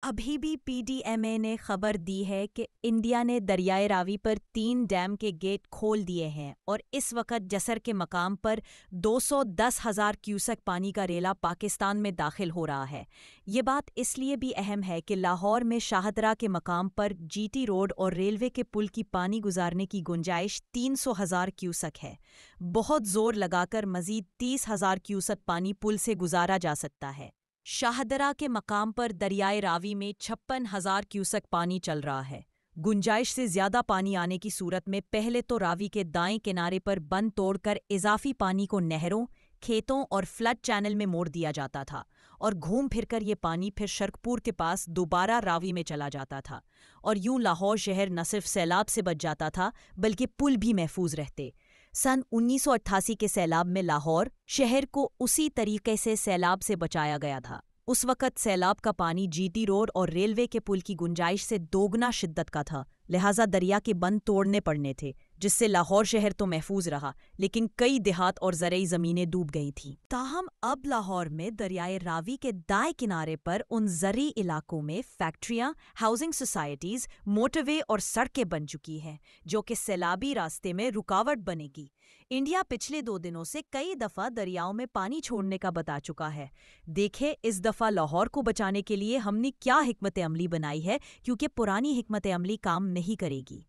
ابھی بھی P D M اے نے خبر دی ہے کہ انڈیا نے دریائے راوی پر 3 ڈیم کے گیٹ کھول دیے ہیں اور اس وقت جسر کے مقام پر 210,000 کیوسک پانی کا ریلا پاکستان میں داخل ہو رہا ہے۔ یہ بات اس لیے بھی اہم ہے کہ لاہور میں شاہدرہ کے مقام پر جی ٹی روڈ اور ریلوے کے پل کی پانی گزارنے کی گنجائش 300,000 کیوسک ہے۔ بہت زور لگا کر مزید 30,000 کیوسک پانی پل سے گزارا جا سکتا ہے۔ شاہدرہ کے مقام پر دریائے راوی میں 56,000 کیوسک پانی چل رہا ہے۔ گنجائش سے زیادہ پانی آنے کی صورت میں پہلے تو راوی کے دائیں کنارے پر بند توڑ کر اضافی پانی کو نہروں، کھیتوں اور فلڈ چینل میں موڑ دیا جاتا تھا اور گھوم پھر کر یہ پانی پھر شرکپور کے پاس دوبارہ راوی میں چلا جاتا تھا، اور یوں لاہور شہر نہ صرف سیلاب سے بچ جاتا تھا بلکہ پل بھی محفوظ رہتے۔ سن 1988 کے سیلاب میں لاہور شہر کو اسی طریقے سے سیلاب سے بچایا گیا تھا۔ اس وقت سیلاب کا پانی جی ٹی روڈ اور ریلوے کے پل کی گنجائش سے دوگنا شدت کا تھا، لہٰذا دریا کے بند توڑنے پڑنے تھے، جس سے لاہور شہر تو محفوظ رہا لیکن کئی دیہات اور زرعی زمینیں ڈوب گئی تھیں۔ تاہم اب لاہور میں دریائے راوی کے دائیں کنارے پر ان زرعی علاقوں میں فیکٹریاں، ہاؤسنگ سوسائٹیز، موٹر وے اور سڑکیں بن چکی ہیں جو کہ سیلابی راستے میں رکاوٹ بنے گی۔ انڈیا پچھلے 2 دنوں سے کئی دفعہ دریاؤں میں پانی چھوڑنے کا بتا چکا ہے۔ دیکھیں اس دفعہ لاہور کو بچانے کے لیے ہم نے کیا حکمت عملی بنائی ہے، کیونکہ پرانی حکمت عملی کام نہیں کرے گی۔